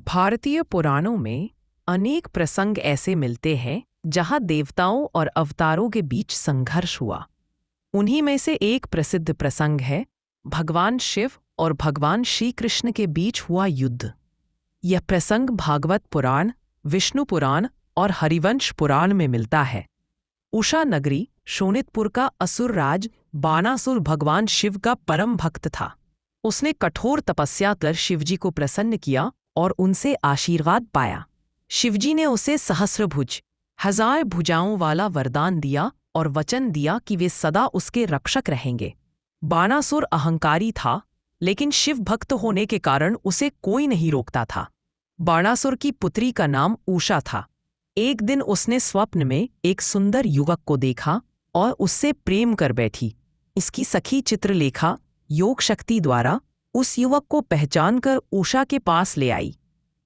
भारतीय पुराणों में अनेक प्रसंग ऐसे मिलते हैं जहां देवताओं और अवतारों के बीच संघर्ष हुआ। उन्हीं में से एक प्रसिद्ध प्रसंग है भगवान शिव और भगवान श्री कृष्ण के बीच हुआ युद्ध। यह प्रसंग भागवत पुराण, विष्णु पुराण और हरिवंश पुराण में मिलता है। उषा नगरी शोणितपुर का असुर राज बाणासुर भगवान शिव का परम भक्त था। उसने कठोर तपस्या कर शिवजी को प्रसन्न किया और उनसे आशीर्वाद पाया। शिवजी ने उसे सहस्रभुज, 1000 भुजाओं वाला वरदान दिया और वचन दिया कि वे सदा उसके रक्षक रहेंगे। बाणासुर अहंकारी था, लेकिन शिव भक्त होने के कारण उसे कोई नहीं रोकता था। बाणासुर की पुत्री का नाम उषा था। एक दिन उसने स्वप्न में एक सुंदर युवक को देखा और उससे प्रेम कर बैठी। उसकी सखी चित्रलेखा योग शक्ति द्वारा उस युवक को पहचानकर उषा के पास ले आई।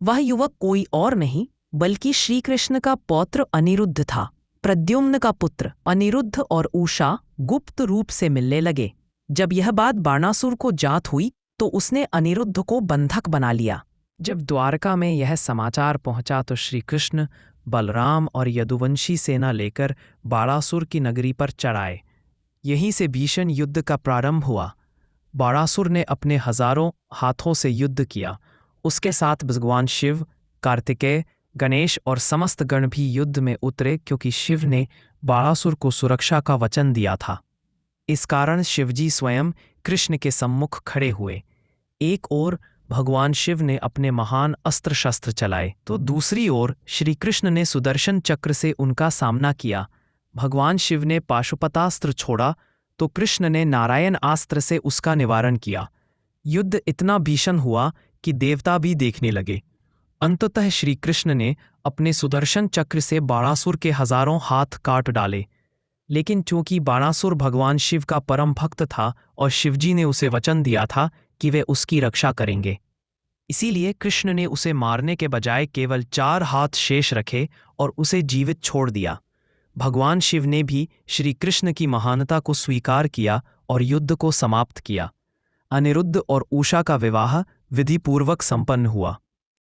वह युवक कोई और नहीं बल्कि श्री कृष्ण का पौत्र अनिरुद्ध था। प्रद्युम्न का पुत्र अनिरुद्ध और उषा गुप्त रूप से मिलने लगे। जब यह बात बाणासुर को जात हुई तो उसने अनिरुद्ध को बंधक बना लिया। जब द्वारका में यह समाचार पहुंचा तो श्री कृष्ण, बलराम और यदुवंशी सेना लेकर बाणासुर की नगरी पर चढ़ाए। यहीं से भीषण युद्ध का प्रारंभ हुआ। बाणासुर ने अपने हजारों हाथों से युद्ध किया। उसके साथ भगवान शिव, कार्तिकेय, गणेश और समस्त गण भी युद्ध में उतरे, क्योंकि शिव ने बाणासुर को सुरक्षा का वचन दिया था। इस कारण शिवजी स्वयं कृष्ण के सम्मुख खड़े हुए। एक ओर भगवान शिव ने अपने महान अस्त्र शस्त्र चलाए तो दूसरी ओर श्री कृष्ण ने सुदर्शन चक्र से उनका सामना किया। भगवान शिव ने पाशुपतास्त्र छोड़ा तो कृष्ण ने नारायण अस्त्र से उसका निवारण किया। युद्ध इतना भीषण हुआ कि देवता भी देखने लगे। अंततः श्री कृष्ण ने अपने सुदर्शन चक्र से बाणासुर के हजारों हाथ काट डाले। लेकिन चूंकि बाणासुर भगवान शिव का परम भक्त था और शिवजी ने उसे वचन दिया था कि वे उसकी रक्षा करेंगे, इसीलिए कृष्ण ने उसे मारने के बजाय केवल 4 हाथ शेष रखे और उसे जीवित छोड़ दिया। भगवान शिव ने भी श्री कृष्ण की महानता को स्वीकार किया और युद्ध को समाप्त किया। अनिरुद्ध और उषा का विवाह विधिपूर्वक संपन्न हुआ।